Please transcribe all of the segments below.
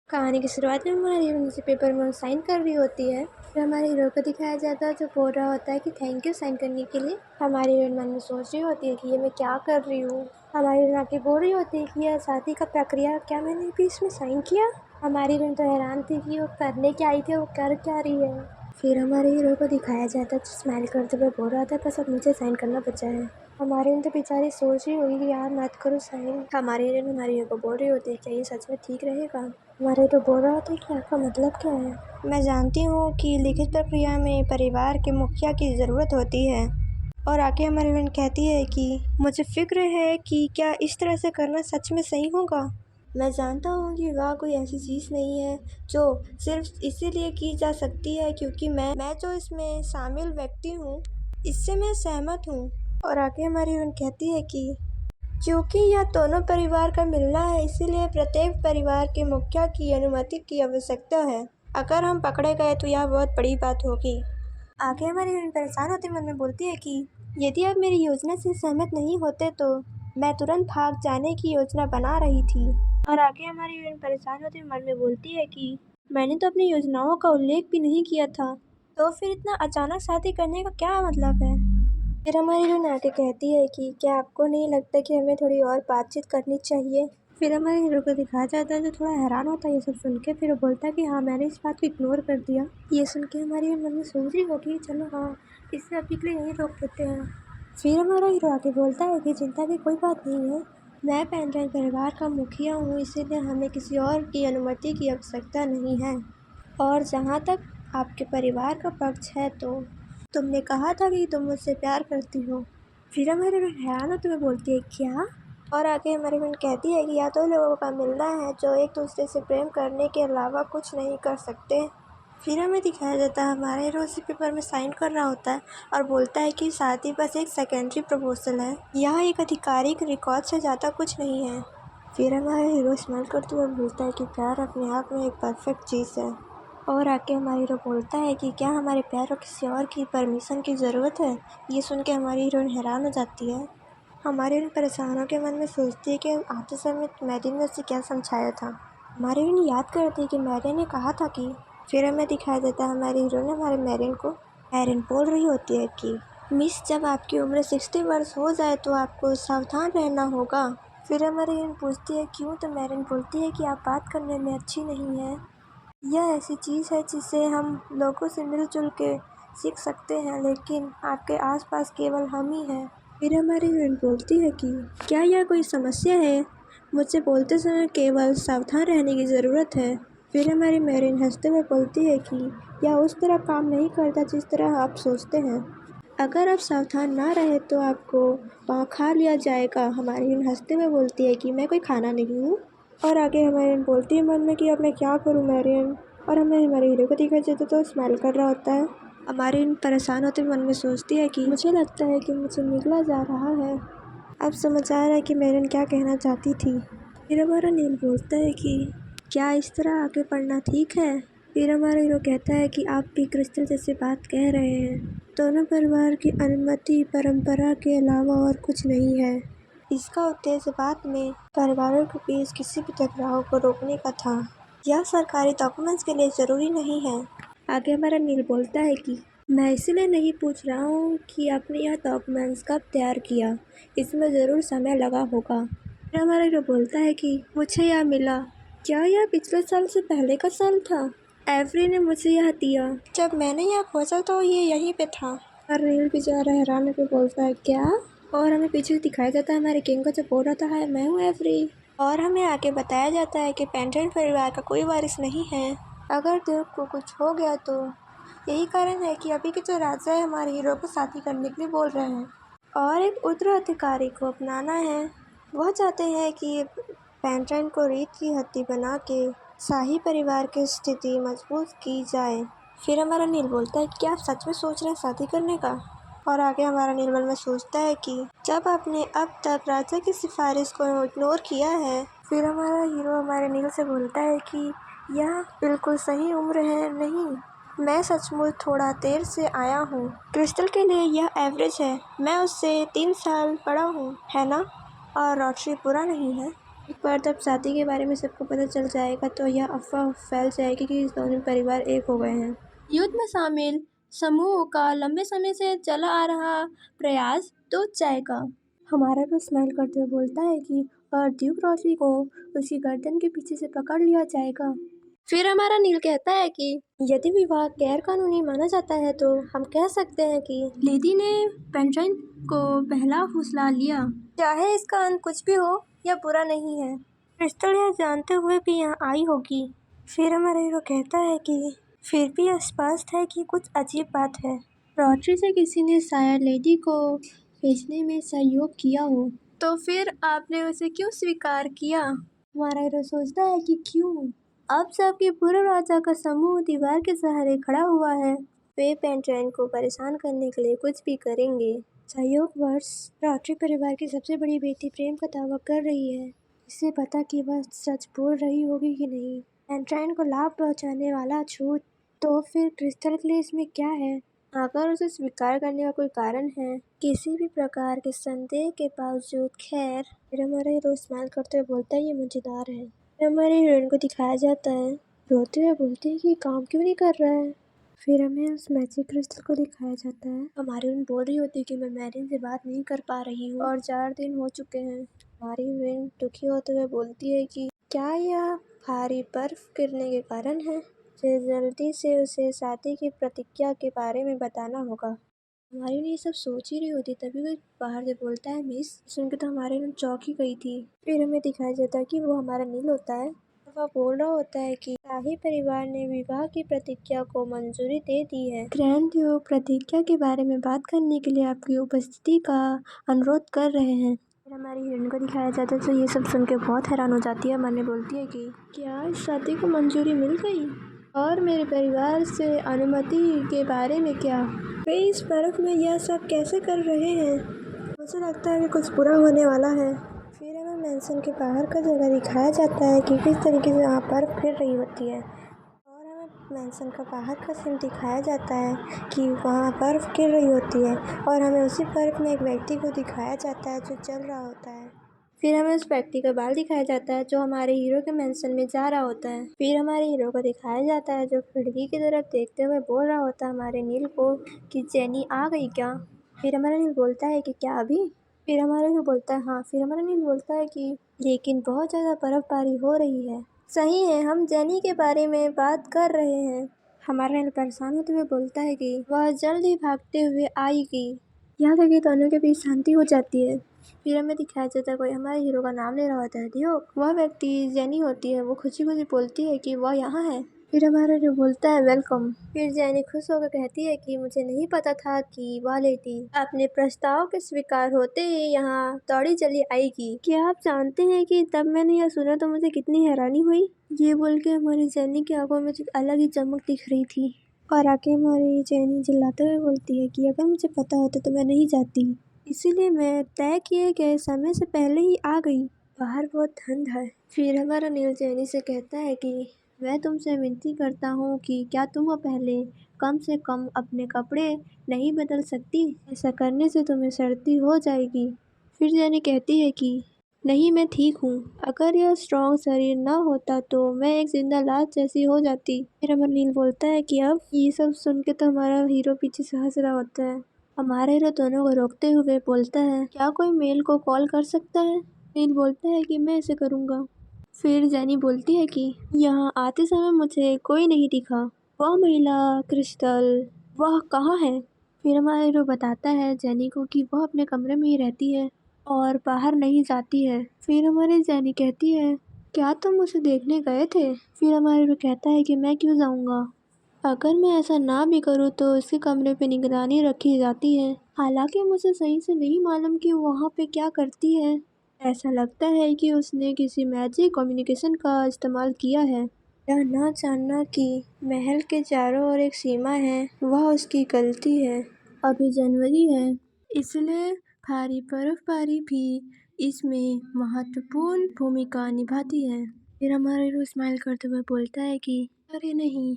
कहानी की शुरुआत में हमारी हीरो नीचे पेपर में साइन कर रही होती है। फिर हमारे हीरो को दिखाया जाता है जो बोल रहा होता है कि थैंक यू साइन करने के लिए। हमारी हीरोइन मन में सोच रही होती है कि ये मैं क्या कर रही हूँ। हमारी हीरोइन आके बोल रही होती है कि यह शादी का प्रक्रिया क्या मैंने भी इसमें साइन किया। हमारी हीरोइन तो हैरान थी कि वो करने क्या आई थी, वो कर क्या रही है। फिर हमारे हीरो को दिखाया जाता है जो स्माइल करते हुए बोल रहा था बस अब मुझे साइन करना बचा है। हमारी हीरोइन तो बेचारी सोच रही होगी कि यार मत करो साइन। हमारी हीरोइन हमारे हीरो को बोल रही होती है क्या ये सच में ठीक रहेगा। हमारे तो बोल रहा था कि आपका मतलब क्या है। मैं जानती हूँ कि लिखित प्रक्रिया में परिवार के मुखिया की ज़रूरत होती है। और आके हमारी बहन कहती है कि मुझे फिक्र है कि क्या इस तरह से करना सच में सही होगा। मैं जानता हूँ कि विवाह कोई ऐसी चीज़ नहीं है जो सिर्फ इसीलिए की जा सकती है क्योंकि मैं जो इसमें शामिल व्यक्ति हूँ इससे मैं सहमत हूँ। और आके हमारी बहन कहती है कि क्योंकि यह दोनों परिवार का मिलना है इसीलिए प्रत्येक परिवार के मुखिया की अनुमति की आवश्यकता है। अगर हम पकड़े गए तो यह बहुत बड़ी बात होगी। आगे हमारी हीरोइन परेशान होते मन में बोलती है कि यदि आप मेरी योजना से सहमत नहीं होते तो मैं तुरंत भाग जाने की योजना बना रही थी। और आगे हमारी हीरोइन परेशान होते मन में बोलती है कि मैंने तो अपनी योजनाओं का उल्लेख भी नहीं किया था, तो फिर इतना अचानक शादी करने का क्या मतलब है। फिर हमारी हीरोइन आके कहती है कि क्या आपको नहीं लगता कि हमें थोड़ी और बातचीत करनी चाहिए। फिर हमारे हीरो को दिखाया जाता है जो थोड़ा हैरान होता है ये सब सुन के। फिर वो बोलता है कि हाँ मैंने इस बात को इग्नोर कर दिया। ये सुन के हमारी मन में सोच रही होगी चलो हाँ इससे अभी के लिए यहीं रोक देते हैं। फिर हमारा हीरो आके बोलता है कि चिंता की कोई बात नहीं है, मैं पेंड्राइन परिवार का मुखिया हूँ इसीलिए हमें किसी और की अनुमति की आवश्यकता नहीं है। और जहाँ तक आपके परिवार का पक्ष है तो तुमने कहा था कि तुम मुझसे प्यार करती हो। फिर हमारी बहन हैरान होते हुए बोलती है क्या। और आगे हमारी बहन कहती है कि यह दो लोगों का मिलना है जो एक दूसरे से प्रेम करने के अलावा कुछ नहीं कर सकते। फिर हमें दिखाया जाता है हमारे हीरो उसी पेपर में साइन कर रहा होता है और बोलता है कि शादी बस एक सेकेंडरी प्रपोजल है, यह एक आधिकारिक रिकॉर्ड से ज़्यादा कुछ नहीं है। फिर हमारा हीरो स्माइल करते हुए बोलता है कि प्यार अपने आप में एक परफेक्ट चीज़ है। और आके हमारी हीरो बोलता है कि क्या हमारे प्यार को किसी और की परमिशन की ज़रूरत है। ये सुन के हमारी हीरोइन हैरान हो जाती है। हमारी हीरोइन परेशान होकर मन में सोचती है कि आते समय मैरी ने उसे क्या समझाया था। हमारी हीरोइन याद करती है कि मैरी ने कहा था कि फिर हमें दिखाया जाता है हमारी हीरोइन ने हमारे मैरिन बोल रही होती है कि मिस जब आपकी उम्र 60 वर्ष हो जाए तो आपको सावधान रहना होगा। फिर हमारी हीरोइन पूछती है क्यों, तो मैरिन बोलती है कि आप बात करने में अच्छी नहीं है, यह ऐसी चीज़ है जिसे हम लोगों से मिलजुल के सीख सकते हैं लेकिन आपके आसपास केवल हम ही हैं। फिर हमारी हीरोइन बोलती है कि क्या यह कोई समस्या है, मुझसे बोलते समय केवल सावधान रहने की ज़रूरत है। फिर हमारी मैरिन हंसते हुए बोलती है कि यह उस तरह काम नहीं करता जिस तरह आप सोचते हैं, अगर आप सावधान ना रहे तो आपको वहाँ खा लिया जाएगा। हमारी हीरोइन हंसते हुए बोलती है कि मैं कोई खाना नहीं हूँ। और आगे हमारी बोलती है मन में कि अब मैं क्या करूँ मैरियन। और हमें हमारे हीरो को दिखाई देता तो स्माइल कर रहा होता है। हमारी परेशान होते मन में सोचती है कि मुझे लगता है कि मुझे निगला जा रहा है, अब समझ आ रहा है कि मैरियन क्या कहना चाहती थी। फिर हमारा नील बोलता है कि क्या इस तरह आगे पढ़ना ठीक है। फिर हमारा हीरो कहता है कि आप भी क्रिस्टल जैसी बात कह रहे हैं, दोनों परिवार की अनुमति परंपरा के अलावा और कुछ नहीं है। इसका उद्देश्य बाद में परिवारों के बीच किसी भी टकराव को रोकने का था, यह सरकारी डॉक्यूमेंट्स के लिए ज़रूरी नहीं है। आगे हमारा नील बोलता है कि मैं इसीलिए नहीं पूछ रहा हूँ कि आपने यह डॉक्यूमेंट्स कब तैयार किया, इसमें ज़रूर समय लगा होगा। फिर हमारा हीरो बोलता है कि मुझे यह मिला, क्या यह पिछले साल से पहले का साल था। एवरी ने मुझे यह दिया, जब मैंने यह खोजा तो ये यहीं पे था। और नील बेचारा हैरान होकर बोलता है क्या। और हमें पीछे दिखाया जाता है हमारे किंग को जो बोल रहा था मैं हूँ एवरी। और हमें आगे बताया जाता है कि पेंड्राइन परिवार का कोई वारिस नहीं है, अगर देव को कुछ हो गया तो यही कारण है कि अभी के जो राजा है हमारे हीरो को शादी करने के लिए बोल रहे हैं और एक उत्तराधिकारी को अपनाना है। वह चाहते हैं कि पेंड्राइन को रीत की हड्डी बना के शाही परिवार की स्थिति मजबूत की जाए। फिर हमारा नील बोलता है कि क्या आप सच में सोच रहे हैं शादी करने का। और आगे हमारा निर्मल में सोचता है कि जब आपने अब तक राजा की सिफारिश को इग्नोर किया है। फिर हमारा हीरो हमारे नील से बोलता है कि यह बिल्कुल सही उम्र है, नहीं मैं सचमुच थोड़ा देर से आया हूँ, क्रिस्टल के लिए यह एवरेज है, मैं उससे 3 साल बड़ा हूँ है ना, और रॉटरी बुरा नहीं है। एक बार जब शादी के बारे में सबको पता चल जाएगा तो यह अफवाह फैल जाएगी कि इस दोनों परिवार एक हो गए हैं। युद्ध में शामिल समूहों का लंबे समय से चला आ रहा प्रयास टूट जाएगा। हमारा तो स्माइल करते हुए बोलता है कि और ड्यूक रोशी को उसकी गर्दन के पीछे से पकड़ लिया जाएगा। फिर हमारा नील कहता है कि यदि विवाह गैर कानूनी माना जाता है तो हम कह सकते हैं कि लेडी ने पेंड्राइन को पहला फुसला लिया। चाहे इसका अंत कुछ भी हो, यह बुरा नहीं है। क्रिस्टल यह जानते हुए भी यहाँ आई होगी। फिर हमारा हीरो कहता है कि फिर भी यह स्पष्ट है कि कुछ अजीब बात है। रॉटरी से किसी ने शायद लेडी को भेजने में सहयोग किया हो। तो फिर आपने उसे क्यों स्वीकार किया? हमारा हीरो सोचता है कि क्यों? अब जबकि पूर्व राजा का समूह दीवार के सहारे खड़ा हुआ है, वे पेंड्राइन को परेशान करने के लिए कुछ भी करेंगे। संयोगवश रॉटरी परिवार की सबसे बड़ी बेटी प्रेम का दावा कर रही है। इसे पता कि वह सच बोल रही होगी कि नहीं। पेंड्राइन को लाभ पहुंचाने वाला झूठ। तो फिर क्रिस्टल के लिए इसमें क्या है? अगर उसे स्वीकार करने का कोई कारण है, किसी भी प्रकार के संदेह के बावजूद, खैर। फिर हमारा हीरो स्माइल करते हुए बोलता है, ये मजेदार है। फिर हमारे हीरोइन को दिखाया जाता है, रोते हुए बोलती है कि काम क्यों नहीं कर रहा है। फिर हमें उस मैजिक क्रिस्टल को दिखाया जाता है। हमारी हीरोइन बोल रही होती है कि मैं मैरिन से बात नहीं कर पा रही हूँ और 4 दिन हो चुके हैं। हमारी हीरोइन दुखी होते हुए बोलती है कि क्या यह भारी बर्फ गिरने के कारण है? मुझे जल्दी से उसे शादी की प्रतिज्ञा के बारे में बताना होगा। हमारी ने ये सब सोच ही रही होती तभी वो बाहर से बोलता है, मिस। सुनकर तो हमारी ने चौंक ही गई थी। फिर हमें दिखाया जाता है कि वो हमारा नील होता है। वह बोल रहा होता है कि शाही परिवार ने विवाह की प्रतिज्ञा को मंजूरी दे दी है। ग्रैंड ड्यूक प्रतिज्ञा के बारे में बात करने के लिए आपकी उपस्थिति का अनुरोध कर रहे हैं। फिर हमारी हीरोइन को दिखाया जाता है तो ये सब सुन के बहुत हैरान हो जाती है। मरने बोलती है कि क्या इस शादी को मंजूरी मिल गई? और मेरे परिवार से अनुमति के बारे में क्या? वे इस बर्फ में यह सब कैसे कर रहे हैं? मुझे लगता है कि कुछ बुरा होने वाला है। फिर हमें मैंसन के बाहर का जगह दिखाया जाता है कि किस तरीके से वहाँ बर्फ गिर रही होती है और हमें मैंसन का बाहर का सीन दिखाया जाता है कि वहाँ बर्फ गिर रही होती है और हमें उसी बर्फ में एक व्यक्ति को दिखाया जाता है जो चल रहा होता है। फिर हमें उस व्यक्ति का बाल दिखाया जाता है जो हमारे हीरो के मैंसन में जा रहा होता है। फिर हमारे हीरो को दिखाया जाता है जो खिड़की की तरफ देखते हुए बोल रहा होता है हमारे नील को कि जेनी आ गई क्या? फिर हमारा नील बोलता है कि क्या अभी? फिर हमारा नील बोलता है हाँ। फिर हमारा नील बोलता है कि लेकिन बहुत ज़्यादा बर्फबारी हो रही है। सही है, हम जेनी के बारे में बात कर रहे हैं। हमारा नील परेशान होते हुए बोलता है कि वह जल्द ही भागते हुए आएगी। यहाँ तक कि दोनों के बीच शांति हो जाती है। फिर हमें दिखाया जाता है कोई हमारे हीरो का नाम ले रहा होता है ड्यूक। वह व्यक्ति जेनी होती है। वो खुशी खुशी बोलती है कि वह यहाँ है। फिर हमारा हीरो बोलता है वेलकम। फिर जेनी खुश होकर कहती है कि मुझे नहीं पता था कि वह लेडी अपने प्रस्ताव के स्वीकार होते ही यहाँ दौड़ी चली आएगी। क्या आप जानते हैं कि तब मैंने यह सुना तो मुझे कितनी हैरानी हुई? ये बोल के हमारी जेनी की आंखों में एक अलग ही चमक दिख रही थी और आके हमारी जेनी चिल्लाते हुए बोलती है कि अगर मुझे पता होता तो मैं नहीं जाती, इसीलिए मैं तय किए गए समय से पहले ही आ गई। बाहर बहुत ठंड है। फिर हमारा नील जेनी से कहता है कि मैं तुमसे विनती करता हूँ कि क्या तुम पहले कम से कम अपने कपड़े नहीं बदल सकती? ऐसा करने से तुम्हें सर्दी हो जाएगी। फिर जेनी कहती है कि नहीं, मैं ठीक हूँ। अगर यह स्ट्रॉन्ग शरीर न होता तो मैं एक जिंदा लाश जैसी हो जाती। फिर हमारा नील बोलता है कि अब ये सब सुन के तो हमारा हीरो पीछे से हंस रहा होता है। हमारा हीरो दोनों को रोकते हुए बोलता है क्या कोई मेल को कॉल कर सकता है? नील बोलता है कि मैं इसे करूँगा। फिर जेनी बोलती है कि यहाँ आते समय मुझे कोई नहीं दिखा। वह महिला क्रिस्टल, वह कहाँ है? फिर हमारा हीरो बताता है जेनी को कि वह अपने कमरे में ही रहती है और बाहर नहीं जाती है। फिर हमारी जेनी कहती है क्या तुम उसे देखने गए थे? फिर हमारा हीरो कहता है कि मैं क्यों जाऊँगा? अगर मैं ऐसा ना भी करूँ तो उसके कमरे पे निगरानी रखी जाती है। हालांकि मुझे सही से नहीं मालूम कि वो वहाँ पे क्या करती है। ऐसा लगता है कि उसने किसी मैजिक कम्युनिकेशन का इस्तेमाल किया है। यह ना जानना कि महल के चारों ओर एक सीमा है, वह उसकी गलती है। अभी जनवरी है, इसलिए भारी बर्फबारी भी इसमें महत्वपूर्ण भूमिका निभाती है। फिर हमारा हीरो स्माइल करते हुए बोलता है कि अरे नहीं,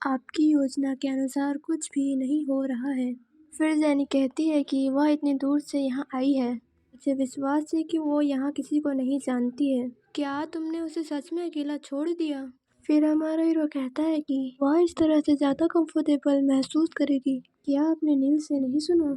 आपकी योजना के अनुसार कुछ भी नहीं हो रहा है। फिर जेनी कहती है कि वह इतनी दूर से यहाँ आई है। मुझे विश्वास है कि वो यहाँ किसी को नहीं जानती है। क्या तुमने उसे सच में अकेला छोड़ दिया? फिर हमारा हीरो कहता है कि वह इस तरह से ज्यादा कंफर्टेबल महसूस करेगी। क्या आपने नील से नहीं सुना?